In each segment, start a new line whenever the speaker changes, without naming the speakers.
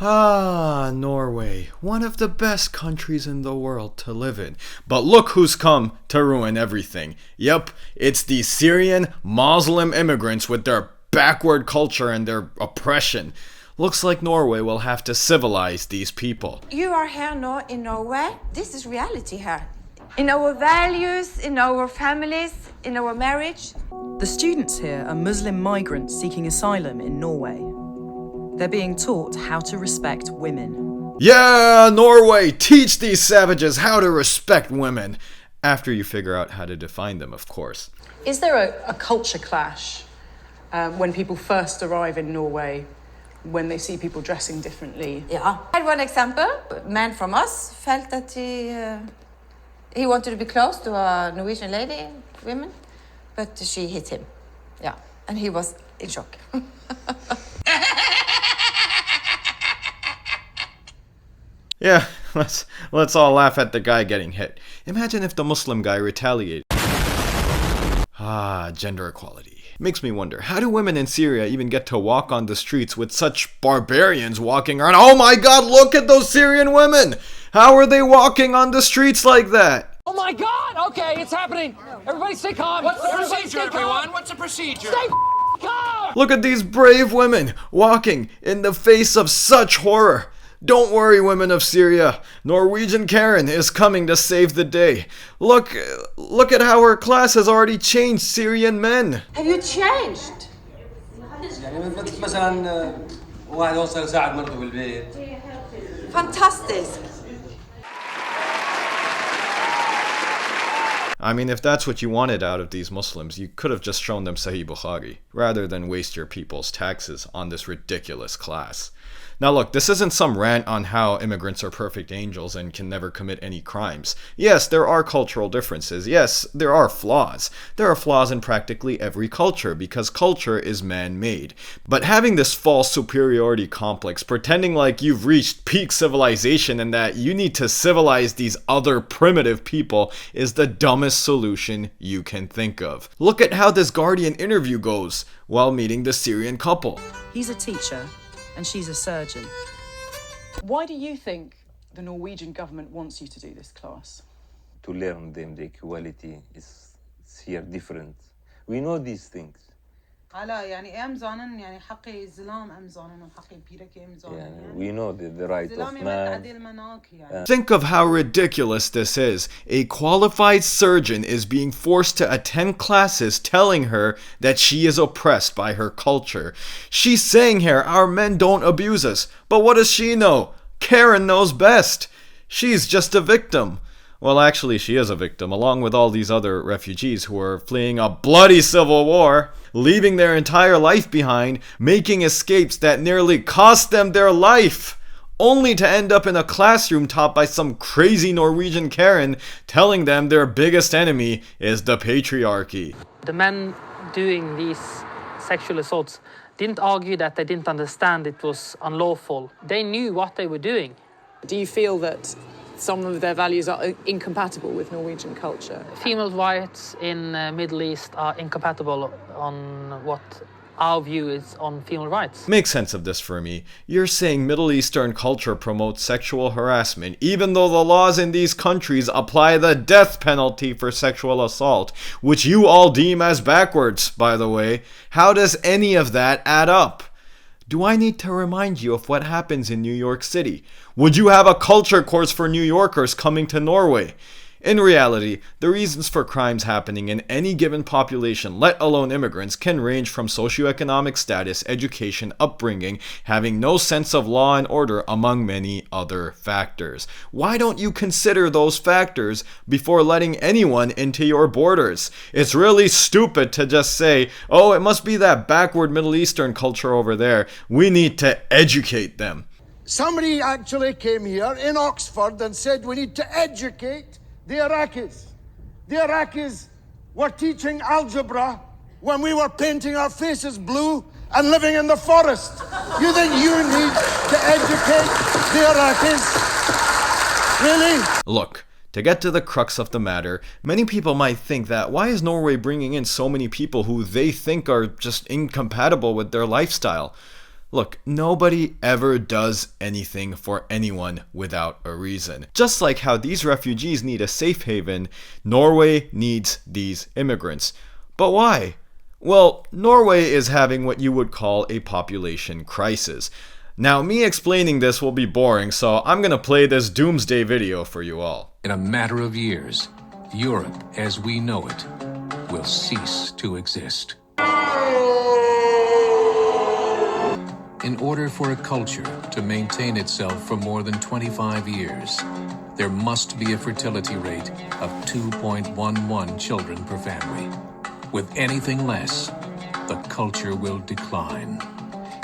Ah, Norway, one of the best countries in the world to live in. But look who's come to ruin everything. Yep, it's the Syrian Muslim immigrants with their backward culture and their oppression. Looks like Norway will have to civilize these people.
You are here now in Norway. This is reality here. In our values, in our families, in our marriage.
The students here are Muslim migrants seeking asylum in Norway. They're being taught how to respect women.
Yeah, Norway, teach these savages how to respect women. After you figure out how to define them, of course.
Is there a culture clash when people first arrive in Norway, when they see people dressing differently?
Yeah. I had one example. A man from us felt that he wanted to be close to a Norwegian woman, but she hit him. Yeah, and he was in shock.
Yeah, let's all laugh at the guy getting hit. Imagine if the Muslim guy retaliated. Ah, gender equality. Makes me wonder, how do women in Syria even get to walk on the streets with such barbarians walking around? Oh my god, look at those Syrian women! How are they walking on the streets like that?
Oh my god! Okay, it's happening! Everybody stay calm!
What's the procedure, everyone? What's the procedure?
Stay calm!
Look at these brave women walking in the face of such horror. Don't worry, women of Syria. Norwegian Karen is coming to save the day. Look at how her class has already changed Syrian men.
Have you changed? Fantastic.
I mean, if that's what you wanted out of these Muslims, you could have just shown them Sahih Bukhari, rather than waste your people's taxes on this ridiculous class. Now look, this isn't some rant on how immigrants are perfect angels and can never commit any crimes. Yes, there are cultural differences. Yes, there are flaws. There are flaws in practically every culture, because culture is man-made. But having this false superiority complex, pretending like you've reached peak civilization and that you need to civilize these other primitive people, is the dumbest solution you can think of. Look at how this Guardian interview goes while meeting the Syrian couple.
He's a teacher and she's a surgeon.
Why do you think the Norwegian government wants you to do this class?
To learn them the equality is here different. We know these things. We know the right of man.
Think of how ridiculous this is. A qualified surgeon is being forced to attend classes telling her that she is oppressed by her culture. She's saying here, our men don't abuse us. But what does she know? Karen knows best. She's just a victim. Well, actually, she is a victim, along with all these other refugees who are fleeing a bloody civil war, leaving their entire life behind, making escapes that nearly cost them their life, only to end up in a classroom taught by some crazy Norwegian Karen telling them their biggest enemy is the patriarchy.
The men doing these sexual assaults didn't argue that they didn't understand it was unlawful. They knew what they were doing.
Do you feel that some of their values are incompatible with Norwegian culture?
Female rights in Middle East are incompatible on what our view is on female rights.
Make sense of this for me. You're saying Middle Eastern culture promotes sexual harassment, even though the laws in these countries apply the death penalty for sexual assault, which you all deem as backwards, by the way. How does any of that add up? Do I need to remind you of what happens in New York City? Would you have a culture course for New Yorkers coming to Norway? In reality, the reasons for crimes happening in any given population, let alone immigrants, can range from socioeconomic status, education, upbringing, having no sense of law and order, among many other factors. Why don't you consider those factors before letting anyone into your borders? It's really stupid to just say, oh, it must be that backward Middle Eastern culture over there. We need to educate them.
Somebody actually came here in Oxford and said we need to educate the Iraqis. The Iraqis were teaching algebra when we were painting our faces blue and living in the forest. You think you need to educate the Iraqis? Really?
Look, to get to the crux of the matter, many people might think that why is Norway bringing in so many people who they think are just incompatible with their lifestyle? Look, nobody ever does anything for anyone without a reason. Just like how these refugees need a safe haven, Norway needs these immigrants. But why? Well, Norway is having what you would call a population crisis. Now, me explaining this will be boring, so I'm gonna play this doomsday video for you all.
In a matter of years, Europe as we know it will cease to exist. In order for a culture to maintain itself for more than 25 years, there must be a fertility rate of 2.11 children per family. With anything less, the culture will decline.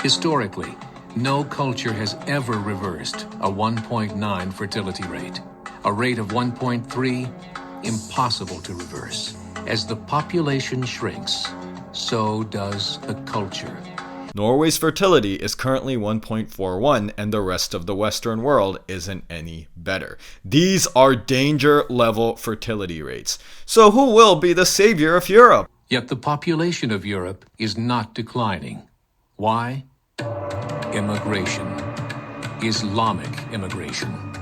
Historically, no culture has ever reversed a 1.9 fertility rate. A rate of 1.3, impossible to reverse. As the population shrinks, so does the culture.
Norway's fertility is currently 1.41, and the rest of the Western world isn't any better. These are danger level fertility rates. So who will be the savior of Europe?
Yet the population of Europe is not declining. Why? Immigration. Islamic immigration.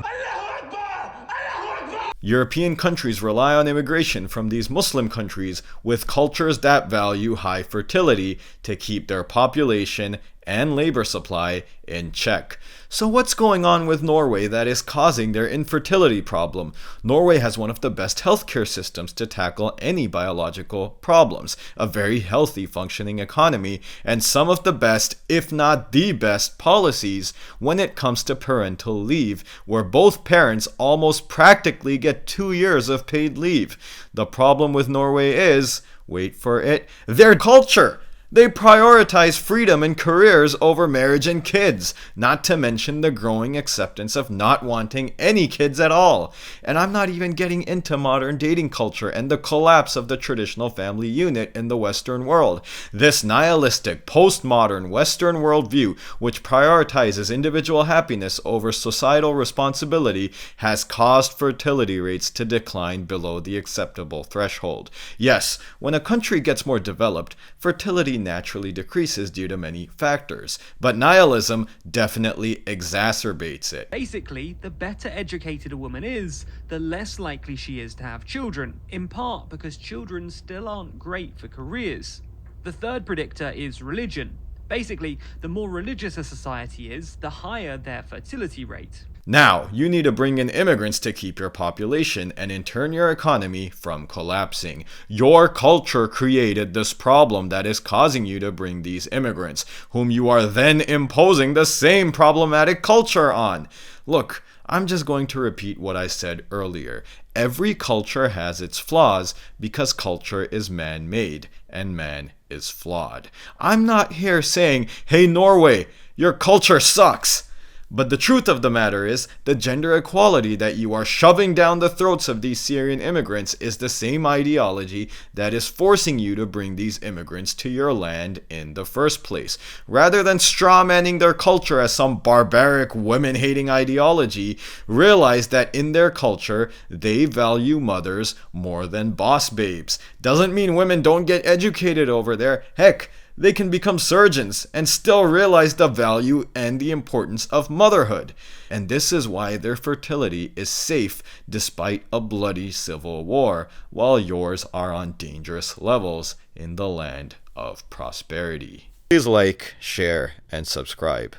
European countries rely on immigration from these Muslim countries with cultures that value high fertility to keep their population and labor supply in check. So what's going on with Norway that is causing their infertility problem? Norway has one of the best healthcare systems to tackle any biological problems, a very healthy functioning economy, and some of the best, if not the best, policies when it comes to parental leave, where both parents almost practically get 2 years of paid leave. The problem with Norway is, wait for it, their culture. They prioritize freedom and careers over marriage and kids, not to mention the growing acceptance of not wanting any kids at all. And I'm not even getting into modern dating culture and the collapse of the traditional family unit in the Western world. This nihilistic, postmodern Western worldview, which prioritizes individual happiness over societal responsibility, has caused fertility rates to decline below the acceptable threshold. Yes, when a country gets more developed, fertility naturally decreases due to many factors, but nihilism definitely exacerbates it.
Basically, the better educated a woman is, the less likely she is to have children, in part because children still aren't great for careers. The third predictor is religion. Basically, the more religious a society is, the higher their fertility rate.
Now, you need to bring in immigrants to keep your population and in turn your economy from collapsing. Your culture created this problem that is causing you to bring these immigrants, whom you are then imposing the same problematic culture on. Look, I'm just going to repeat what I said earlier. Every culture has its flaws because culture is man-made and man is flawed. I'm not here saying, hey Norway, your culture sucks. But the truth of the matter is, the gender equality that you are shoving down the throats of these Syrian immigrants is the same ideology that is forcing you to bring these immigrants to your land in the first place. Rather than strawmanning their culture as some barbaric women-hating ideology, realize that in their culture, they value mothers more than boss babes. Doesn't mean women don't get educated over there. Heck, they can become surgeons and still realize the value and the importance of motherhood. And this is why their fertility is safe despite a bloody civil war, while yours are on dangerous levels in the land of prosperity. Please like, share, and subscribe.